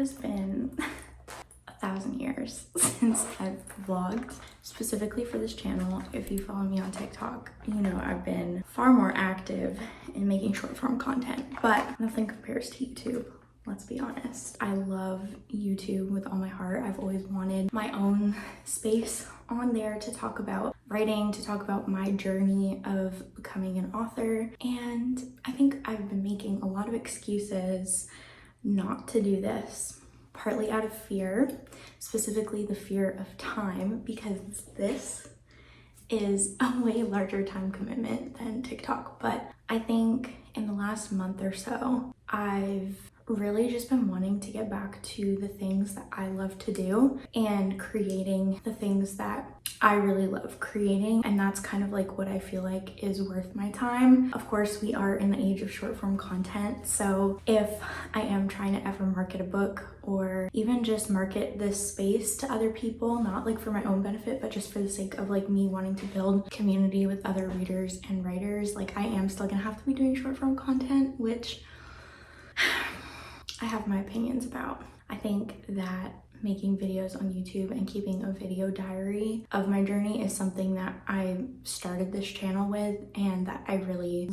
has been 1,000 years since I've vlogged specifically for this channel. If you follow me on TikTok, you know I've been far more active in making short form content, but nothing compares to YouTube. Let's be honest. I love YouTube with all my heart. I've always wanted my own space on there to talk about writing, to talk about my journey of becoming an author. And I think I've been making a lot of excuses not to do this, partly out of fear, specifically the fear of time, because this is a way larger time commitment than TikTok. But I think in the last month or so, I've really just been wanting to get back to the things that I love to do and creating the things that I really love creating. And that's kind of like what I feel like is worth my time. Of course, we are in the age of short form content. So if I am trying to ever market a book or even just market this space to other people, not like for my own benefit, but just for the sake of like me wanting to build community with other readers and writers, like I am still gonna have to be doing short form content, which I have my opinions about. I think that making videos on YouTube and keeping a video diary of my journey is something that I started this channel with and that I really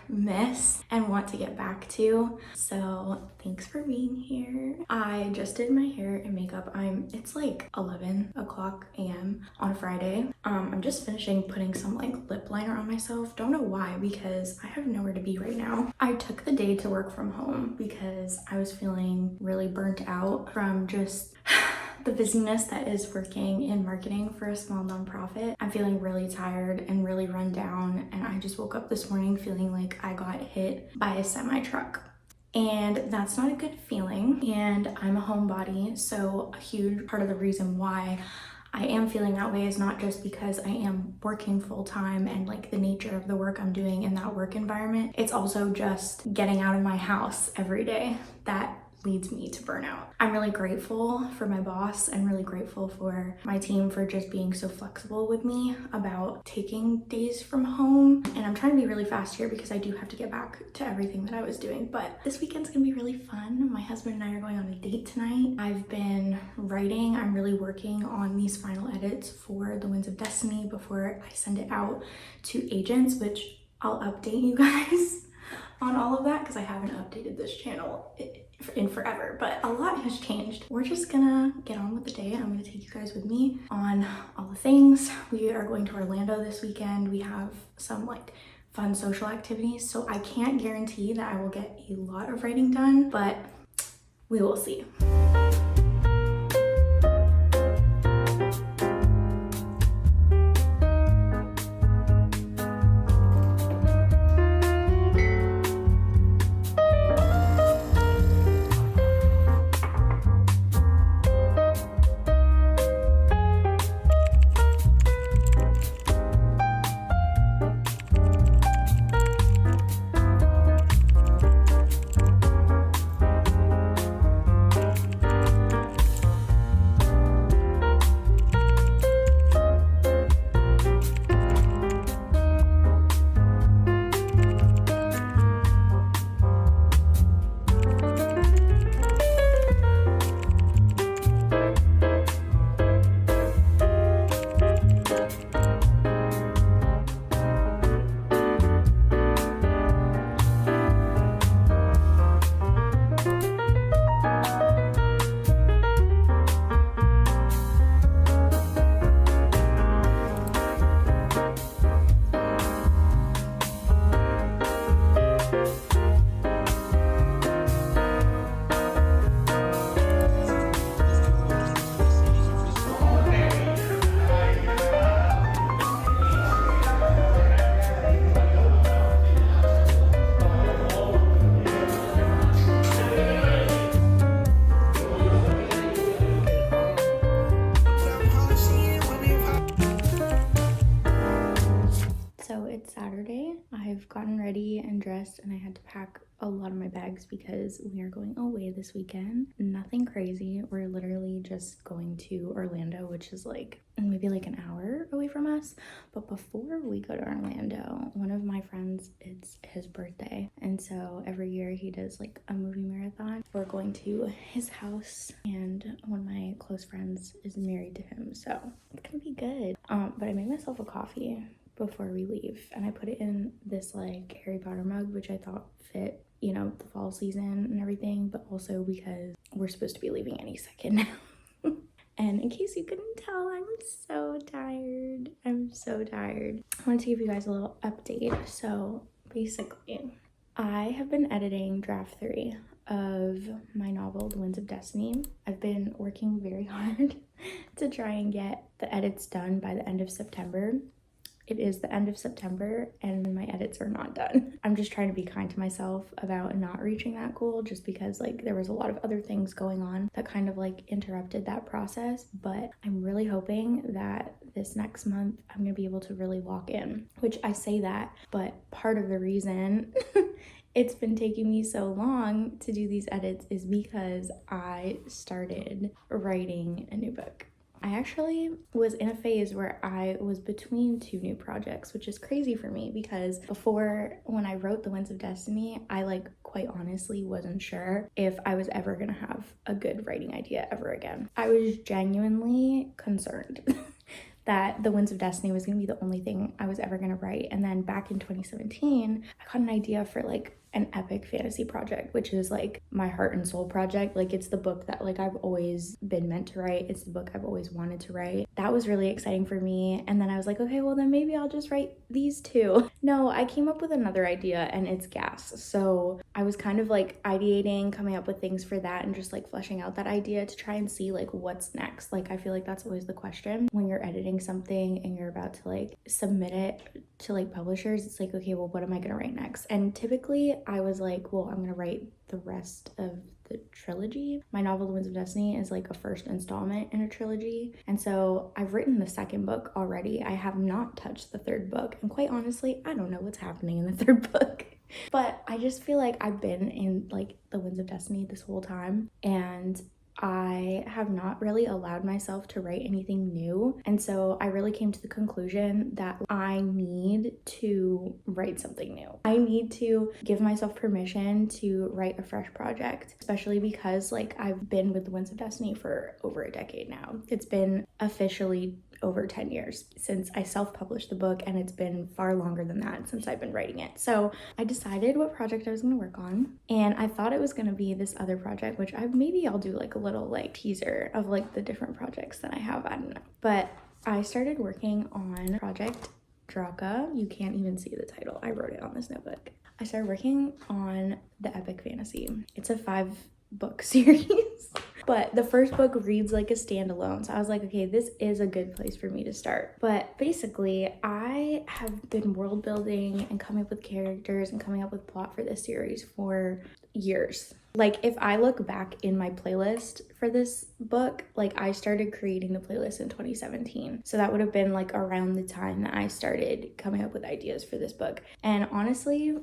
miss and want to get back to. So thanks for being here. I just did my hair and makeup. It's like 11 o'clock a.m. on a Friday. I'm just finishing putting some like lip liner on myself. Don't know why, because I have nowhere to be right now. I took the day to work from home because I was feeling really burnt out from just the busyness that is working in marketing for a small nonprofit. I'm feeling really tired and really run down, and I just woke up this morning feeling like I got hit by a semi truck. And that's not a good feeling. And I'm a homebody, so a huge part of the reason why I am feeling that way is not just because I am working full-time and like the nature of the work I'm doing in that work environment. It's also just getting out of my house every day that leads me to burnout. I'm really grateful for my boss and really grateful for my team for just being so flexible with me about taking days from home. And I'm trying to be really fast here because I do have to get back to everything that I was doing. But this weekend's gonna be really fun. My husband and I are going on a date tonight. I've been writing. I'm really working on these final edits for The Winds of Destiny before I send it out to agents, which I'll update you guys on all of that because I haven't updated this channel in forever, but a lot has changed. We're just gonna get on with the day. I'm gonna take you guys with me on all the things. We are going to Orlando this weekend. We have some like fun social activities, so I can't guarantee that I will get a lot of writing done, but we will see. stressed and I had to pack a lot of my bags because we are going away this weekend. Nothing crazy. We're literally just going to Orlando, which is like maybe like an hour away from us. But before we go to Orlando, one of my friends, it's his birthday. And so every year he does like a movie marathon. We're going to his house and one of my close friends is married to him. So it's gonna be good. But I made myself a coffee before we leave and I put it in this like Harry Potter mug, which I thought fit, you know, the fall season and everything, but also because we're supposed to be leaving any second now. And in case you couldn't tell, I'm so tired. I'm so tired. I wanted to give you guys a little update. So basically, I have been editing draft 3 of my novel, The Winds of Destiny. I've been working very hard to try and get the edits done by the end of September. It is the end of September and my edits are not done. I'm just trying to be kind to myself about not reaching that goal just because like there was a lot of other things going on that kind of like interrupted that process. But I'm really hoping that this next month I'm gonna be able to really lock in, which I say that, but part of the reason it's been taking me so long to do these edits is because I started writing a new book. I actually was in a phase where I was between 2 new projects, which is crazy for me because before, when I wrote The Winds of Destiny, I like quite honestly wasn't sure if I was ever gonna have a good writing idea ever again. I was genuinely concerned that The Winds of Destiny was gonna be the only thing I was ever gonna write. And then back in 2017, I got an idea for like an epic fantasy project, which is like my heart and soul project. Like it's the book that like I've always been meant to write. It's the book I've always wanted to write. That was really exciting for me. And then I was like, okay, well then maybe I'll just write these 2. No, I came up with another idea and it's gas. So I was kind of like ideating, coming up with things for that and just like fleshing out that idea to try and see like what's next. Like I feel like that's always the question when you're editing something and you're about to like submit it to like publishers. It's like, okay, well, what am I gonna write next? And typically I was like, well, I'm gonna write the rest of the trilogy. My novel, The Winds of Destiny, is like a first installment in a trilogy. And so I've written the 2nd book already. I have not touched the 3rd book. And quite honestly, I don't know what's happening in the 3rd book. But I just feel like I've been in like The Winds of Destiny this whole time. And I have not really allowed myself to write anything new. And so I really came to the conclusion that I need to write something new. I need to give myself permission to write a fresh project, especially because like I've been with The Winds of Destiny for over a decade now. It's been officially over 10 years since I self-published the book, and it's been far longer than that since I've been writing it. So I decided what project I was going to work on, and I thought it was going to be this other project, which maybe I'll do like a little like teaser of like the different projects that I have. I don't know. But I started working on Project Draka. You can't even see the title. I wrote it on this notebook. I started working on the epic fantasy. It's a 5-book series. But the first book reads like a standalone. So I was like, okay, this is a good place for me to start. But basically, I have been world building and coming up with characters and coming up with plot for this series for years. Like if I look back in my playlist for this book, like I started creating the playlist in 2017. So that would have been like around the time that I started coming up with ideas for this book. And honestly,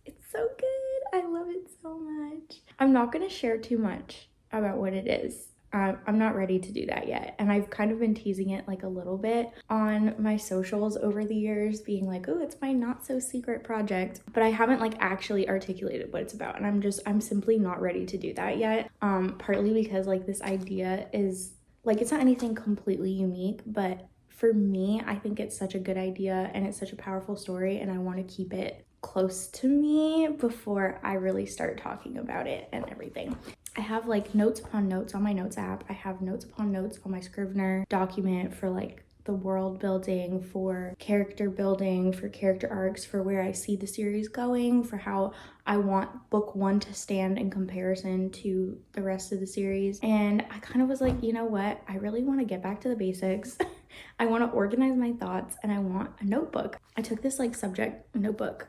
it's so good. I love it so much. I'm not gonna share too much about what it is. I'm not ready to do that yet. And I've kind of been teasing it like a little bit on my socials over the years, being like, oh, it's my not so secret project. But I haven't like actually articulated what it's about. And I'm simply not ready to do that yet. Partly because like this idea is like, it's not anything completely unique, but for me, I think it's such a good idea and it's such a powerful story, and I want to keep it close to me before I really start talking about it and everything. I have like notes upon notes on my notes app. I have notes upon notes on my Scrivener document for like the world building, for character building, for character arcs, for where I see the series going, for how I want book 1 to stand in comparison to the rest of the series. And I kind of was like, you know what? I really want to get back to the basics. I want to organize my thoughts and I want a notebook. I took this like subject notebook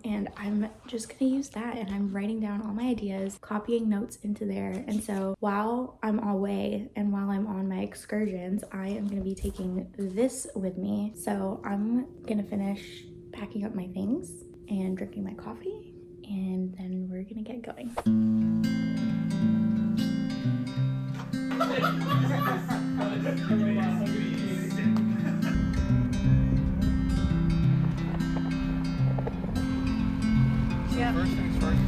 and I'm just gonna use that, and I'm writing down all my ideas, copying notes into there. And so while I'm away and while I'm on my excursions, I am gonna be taking this with me. So I'm gonna finish packing up my things and drinking my coffee, and then we're gonna get going. Yeah. First things first.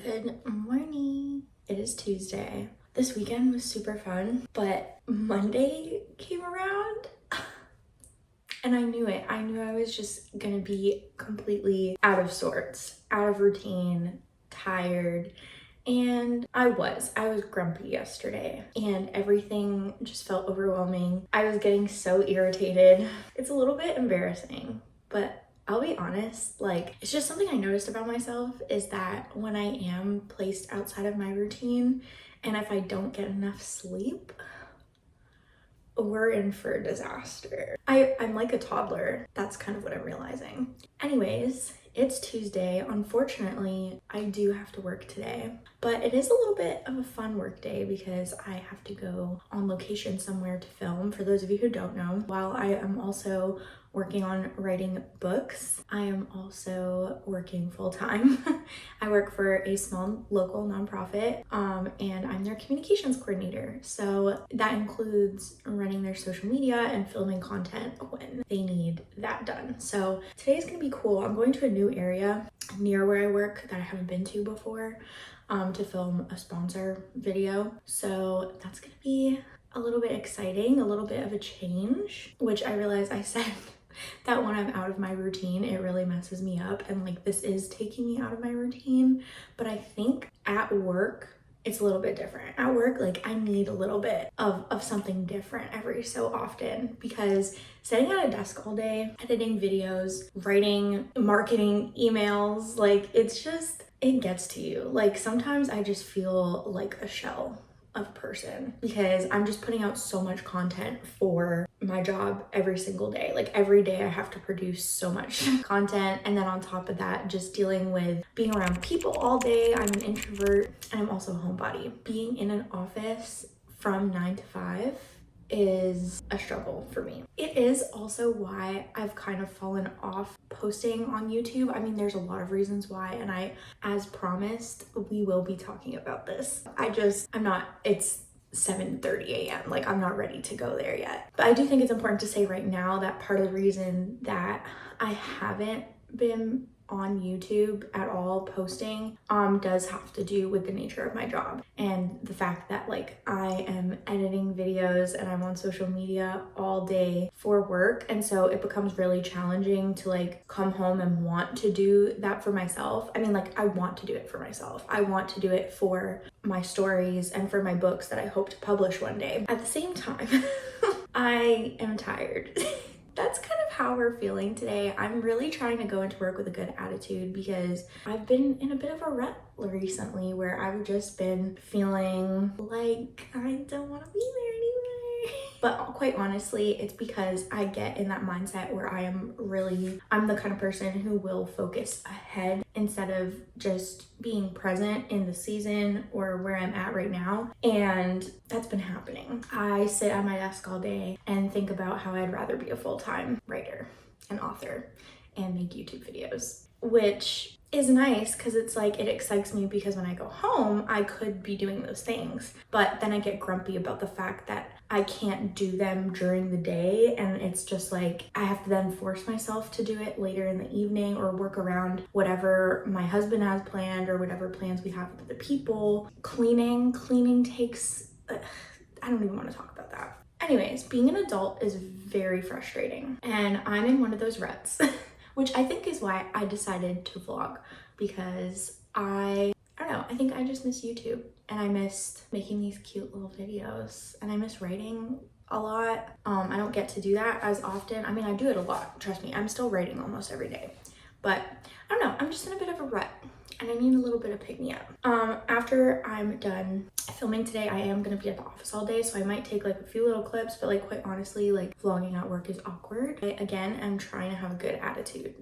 Good morning. It is Tuesday. This weekend was super fun, but Monday came around and I knew it. I knew I was just gonna be completely out of sorts, out of routine, tired. And I was grumpy yesterday and everything just felt overwhelming. I was getting so irritated. It's a little bit embarrassing, but I'll be honest, like, it's just something I noticed about myself is that when I am placed outside of my routine and if I don't get enough sleep, we're in for a disaster. I'm like a toddler. That's kind of what I'm realizing. Anyways, it's Tuesday. Unfortunately, I do have to work today, but it is a little bit of a fun work day because I have to go on location somewhere to film. For those of you who don't know, while I am also working on writing books, I am also working full-time. I work for a small local nonprofit and I'm their communications coordinator. So that includes running their social media and filming content when they need that done. So today's gonna be cool. I'm going to a new area near where I work that I haven't been to before to film a sponsor video. So that's gonna be a little bit exciting, a little bit of a change, which I realize I said that when I'm out of my routine, it really messes me up. And like, this is taking me out of my routine. But I think at work, it's a little bit different. At work, like, I need a little bit of something different every so often because sitting at a desk all day, editing videos, writing, marketing emails, like, it's just, it gets to you. Like, sometimes I just feel like a shell of a person because I'm just putting out so much content for my job every single day. Like, every day I have to produce so much content, and then on top of that, just dealing with being around people all day. I'm an introvert and I'm also a homebody. Being in an office from 9 to 5 is a struggle for me. It is also why I've kind of fallen off posting on YouTube. I mean, there's a lot of reasons why, and as promised, we will be talking about this. It's 7:30 a.m. Like, I'm not ready to go there yet. But I do think it's important to say right now that part of the reason that I haven't been on YouTube at all posting does have to do with the nature of my job and the fact that, like, I am editing videos and I'm on social media all day for work, and so it becomes really challenging to like come home and want to do that for myself. I mean, like, I want to do it for myself. I want to do it for my stories and for my books that I hope to publish one day. At the same time, I am tired. that's kind of how we're feeling today. I'm really trying to go into work with a good attitude because I've been in a bit of a rut recently where I've just been feeling like I don't want to be there anymore. But quite honestly, it's because I get in that mindset where I'm the kind of person who will focus ahead instead of just being present in the season or where I'm at right now. And that's been happening. I sit at my desk all day and think about how I'd rather be a full-time writer and author and make YouTube videos, which is nice because it's like it excites me because when I go home, I could be doing those things. But then I get grumpy about the fact that I can't do them during the day, and it's just like I have to then force myself to do it later in the evening or work around whatever my husband has planned or whatever plans we have with other people. Cleaning takes, I don't even want to talk about that. Anyways, being an adult is very frustrating, and I'm in one of those ruts. Which I think is why I decided to vlog, because I don't know, I think I just miss YouTube and I missed making these cute little videos and I miss writing a lot. I don't get to do that as often. I mean, I do it a lot, trust me, I'm still writing almost every day, but I don't know, I'm just in a bit of a rut and I need a little bit of pick me up. After I'm done filming today, I am gonna be at the office all day, so I might take like a few little clips, but like quite honestly, like vlogging at work is awkward. I, again, am trying to have a good attitude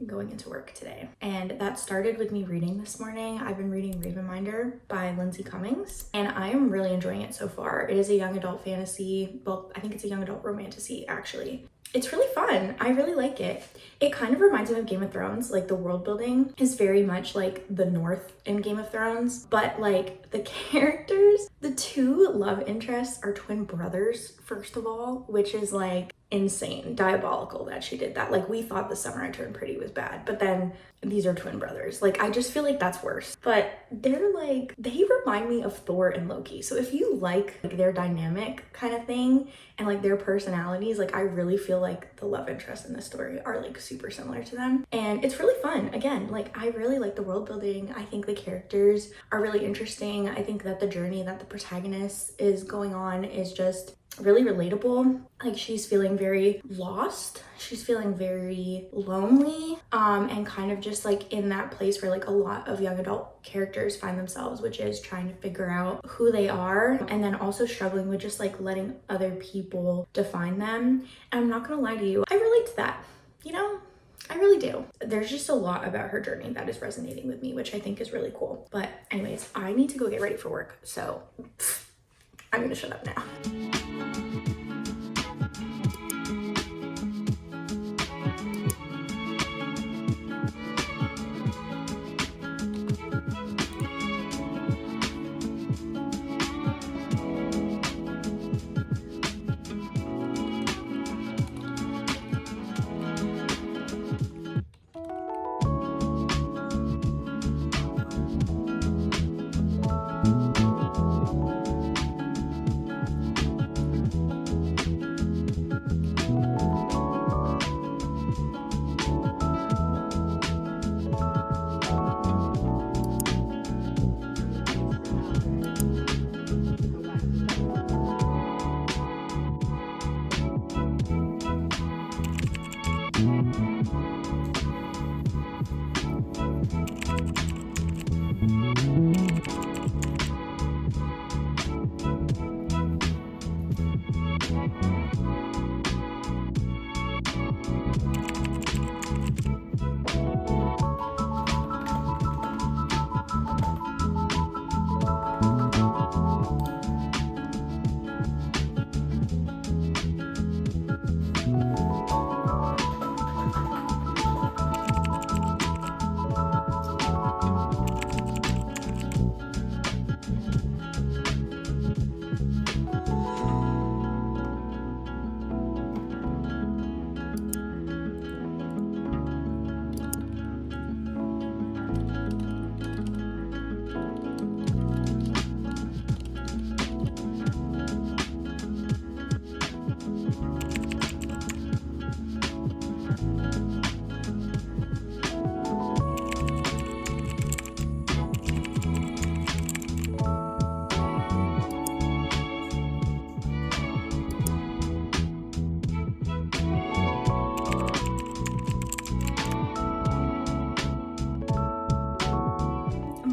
going into work today. And that started with me reading this morning. I've been reading Ravenminder by Lindsay Cummings, and I am really enjoying it so far. It is a young adult fantasy, well, I think it's a young adult romantasy actually. It's really fun. I really like it. It kind of reminds me of Game of Thrones. Like the world building is very much like the North in Game of Thrones, but like the characters, the two love interests are twin brothers, first of all, which is like insane, diabolical that she did that. Like we thought The Summer I Turned Pretty was bad, but then these are twin brothers. Like I just feel like that's worse. But they're like, they remind me of Thor and Loki. So if you like their dynamic kind of thing and like their personalities, like I really feel like the love interests in this story are like super similar to them. And it's really fun. Again, like I really like the world building. I think the characters are really interesting. I think that the journey that the protagonist is going on is just really relatable. Like she's feeling very lost, she's feeling very lonely, and kind of just like in that place where like a lot of young adult characters find themselves, which is trying to figure out who they are and then also struggling with just like letting other people define them. And I'm not gonna lie to you, I relate to that, you know? I really do. There's just a lot about her journey that is resonating with me, which I think is really cool. But anyways, I need to go get ready for work, so I'm gonna shut up now.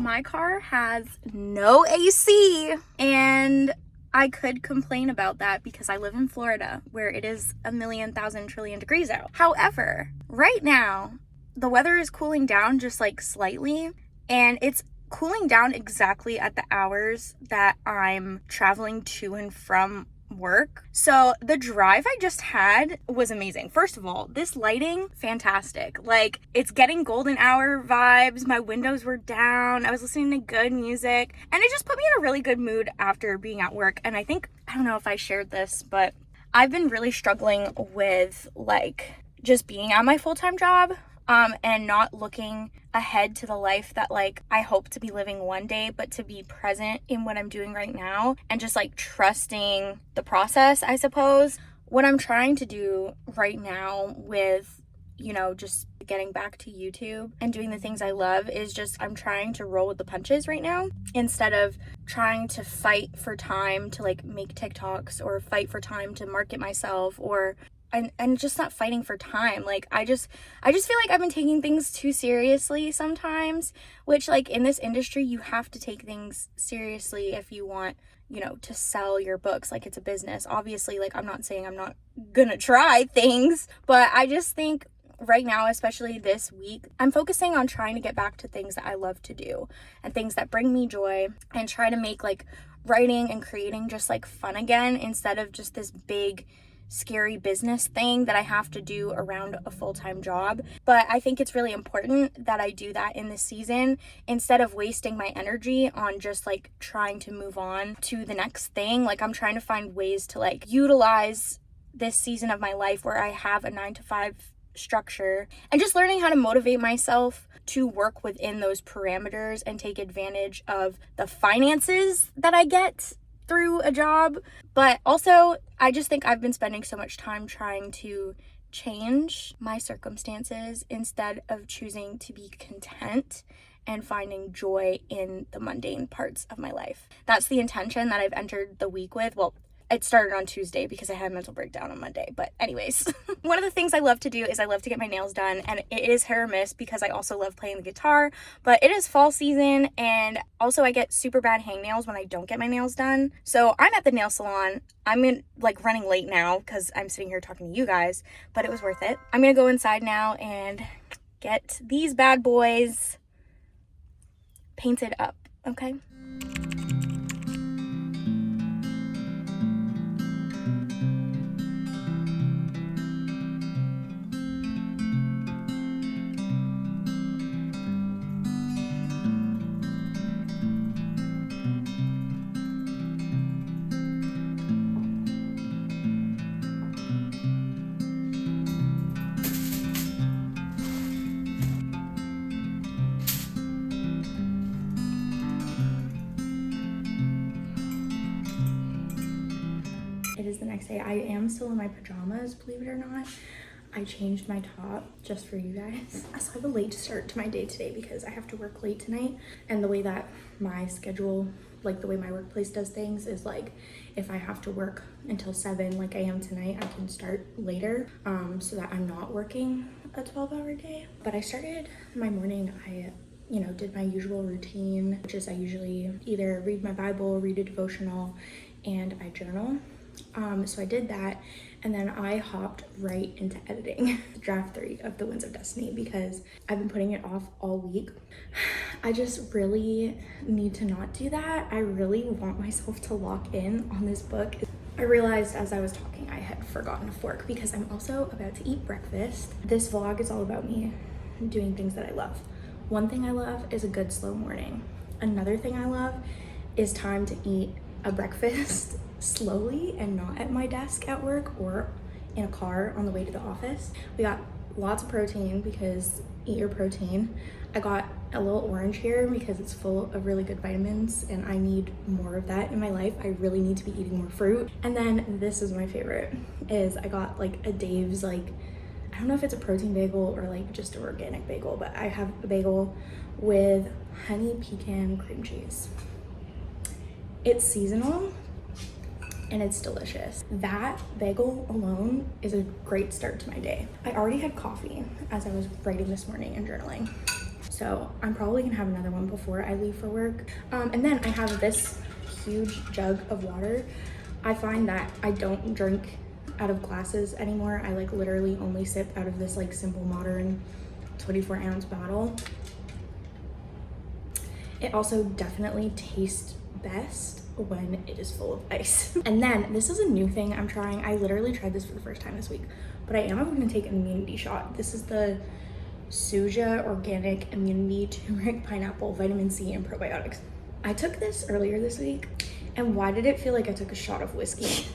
my car has no AC, and I could complain about that because I live in Florida where it is 1,000,000,000,000,000,000 degrees out. However, right now, the weather is cooling down just like slightly, and it's cooling down exactly at the hours that I'm traveling to and from work. So the drive I just had was amazing. First of all, this lighting, fantastic. Like, it's getting golden hour vibes. My windows were down. I was listening to good music, and it just put me in a really good mood after being at work. And I don't know if I shared this, but I've been really struggling with like just being at my full-time job. And not looking ahead to the life that like I hope to be living one day, but to be present in what I'm doing right now and just like trusting the process, I suppose. What I'm trying to do right now with, you know, just getting back to YouTube and doing the things I love is just I'm trying to roll with the punches right now instead of trying to fight for time to like make TikToks or fight for time to market myself or and just not fighting for time. Like I just feel like I've been taking things too seriously sometimes, which like in this industry you have to take things seriously if you want, you know, to sell your books. Like, it's a business. Obviously, like, I'm not saying I'm not gonna try things, but I just think right now, especially this week, I'm focusing on trying to get back to things that I love to do and things that bring me joy, and try to make like writing and creating just like fun again instead of just this big scary business thing that I have to do around a full-time job. But I think it's really important that I do that in this season instead of wasting my energy on just like trying to move on to the next thing. Like, I'm trying to find ways to like utilize this season of my life where I have a 9-to-5 structure and just learning how to motivate myself to work within those parameters and take advantage of the finances that I get through a job. But also, I just think I've been spending so much time trying to change my circumstances instead of choosing to be content and finding joy in the mundane parts of my life. That's the intention that I've entered the week with. Well, it started on Tuesday because I had a mental breakdown on Monday. But anyways, one of the things I love to do is I love to get my nails done, and it is hit or miss because I also love playing the guitar. But it is fall season, and also I get super bad hangnails when I don't get my nails done. So I'm at the nail salon. I'm running late now because I'm sitting here talking to you guys, but it was worth it. I'm gonna go inside now and get these bad boys painted up, okay? It is the next day. I am still in my pajamas, believe it or not. I changed my top just for you guys. So I have a late start to my day today because I have to work late tonight. And the way that my schedule, like the way my workplace does things is like, if I have to work until 7 like I am tonight, I can start later so that I'm not working a 12-hour day. But I started my morning, I did my usual routine, which is I usually either read my Bible, read a devotional, and I journal. So I did that, and then I hopped right into editing draft 3 of The Winds of Destiny because I've been putting it off all week. I just really need to not do that. I really want myself to lock in on this book. I realized as I was talking I had forgotten a fork because I'm also about to eat breakfast. This vlog is all about me doing things that I love. One thing I love is a good slow morning. Another thing I love is time to eat a breakfast slowly and not at my desk at work or in a car on the way to the office. We got lots of protein because eat your protein. I got a little orange here because it's full of really good vitamins and I need more of that in my life. I really need to be eating more fruit. And then this is my favorite, is I got like a Dave's, like, I don't know if it's a protein bagel or like just an organic bagel, but I have a bagel with honey pecan cream cheese. It's seasonal and it's delicious. That bagel alone is a great start to my day. I already had coffee as I was writing this morning and journaling. So I'm probably gonna have another one before I leave for work. And then I have this huge jug of water. I find that I don't drink out of glasses anymore. I like literally only sip out of this like simple modern 24-ounce bottle. It also definitely tastes best when it is full of ice. And then this is a new thing I'm trying. I literally tried this for the first time this week, but I am going to take an immunity shot. This is the Suja Organic Immunity Turmeric Pineapple Vitamin C and Probiotics. I took this earlier this week, and why did it feel like I took a shot of whiskey?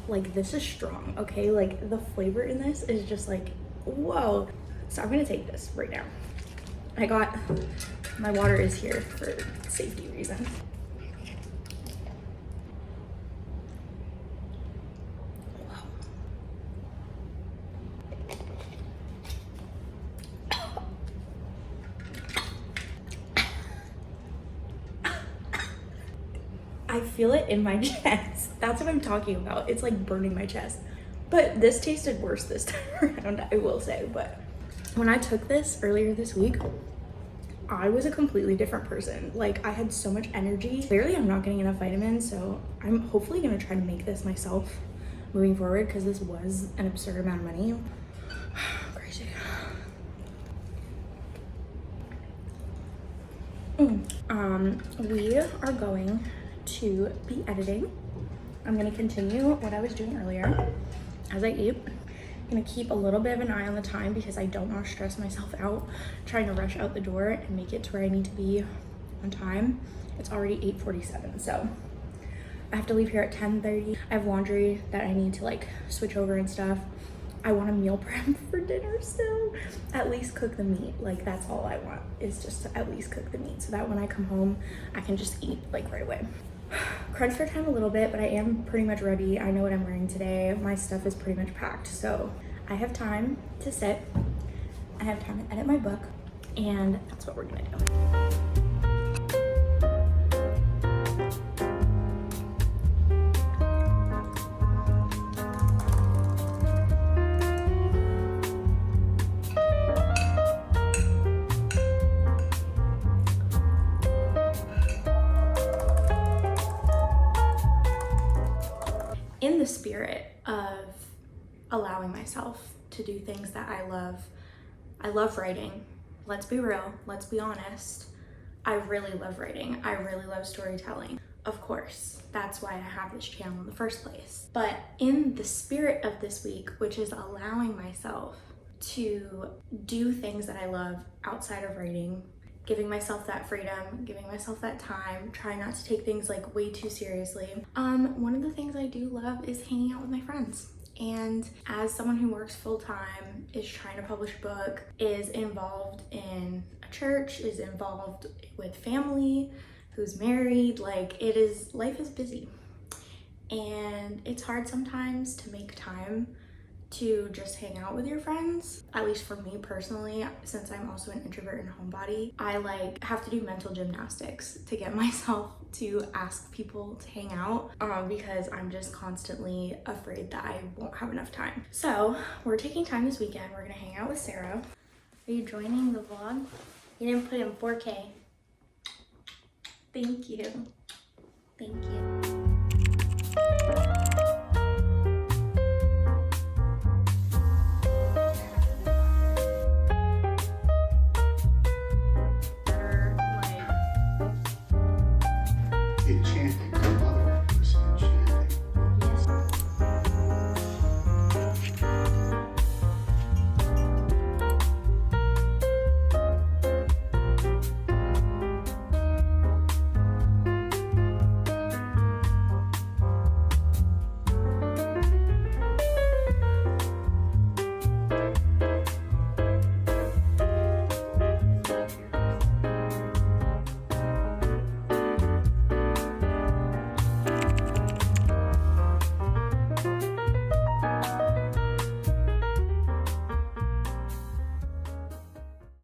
Like, this is strong, okay? Like, the flavor in this is just like, whoa. So I'm gonna take this right now. My water is here for safety reasons. I feel it in my chest. That's what I'm talking about. It's like burning my chest. But this tasted worse this time around, I will say. But when I took this earlier this week, I was a completely different person. Like, I had so much energy. Clearly, I'm not getting enough vitamins, so I'm hopefully gonna try to make this myself moving forward, because this was an absurd amount of money. Crazy. We are going to be editing. I'm gonna continue what I was doing earlier as I eat. I'm gonna keep a little bit of an eye on the time because I don't want to stress myself out trying to rush out the door and make it to where I need to be on time. It's already 8:47, so I have to leave here at 10:30. I have laundry that I need to like switch over and stuff. I want to meal prep for dinner still. At least cook the meat. Like, that's all I want, is just to at least cook the meat so that when I come home, I can just eat like right away. Crunch for time a little bit, but I am pretty much ready. I know what I'm wearing today. My stuff is pretty much packed, so I have time to sit. I have time to edit my book, and that's what we're gonna do. In the spirit of allowing myself to do things that I love writing. Let's be real, let's be honest. I really love writing. I really love storytelling. Of course, that's why I have this channel in the first place. But in the spirit of this week, which is allowing myself to do things that I love outside of writing, giving myself that freedom, giving myself that time, trying not to take things like way too seriously. One of the things I do love is hanging out with my friends. And as someone who works full-time, is trying to publish a book, is involved in a church, is involved with family, who's married, like life is busy. And it's hard sometimes to make time to just hang out with your friends. At least for me personally, since I'm also an introvert and a homebody, I like have to do mental gymnastics to get myself to ask people to hang out because I'm just constantly afraid that I won't have enough time. So we're taking time this weekend. We're gonna hang out with Sarah. Are you joining the vlog? You didn't put in 4K. Thank you. Thank you.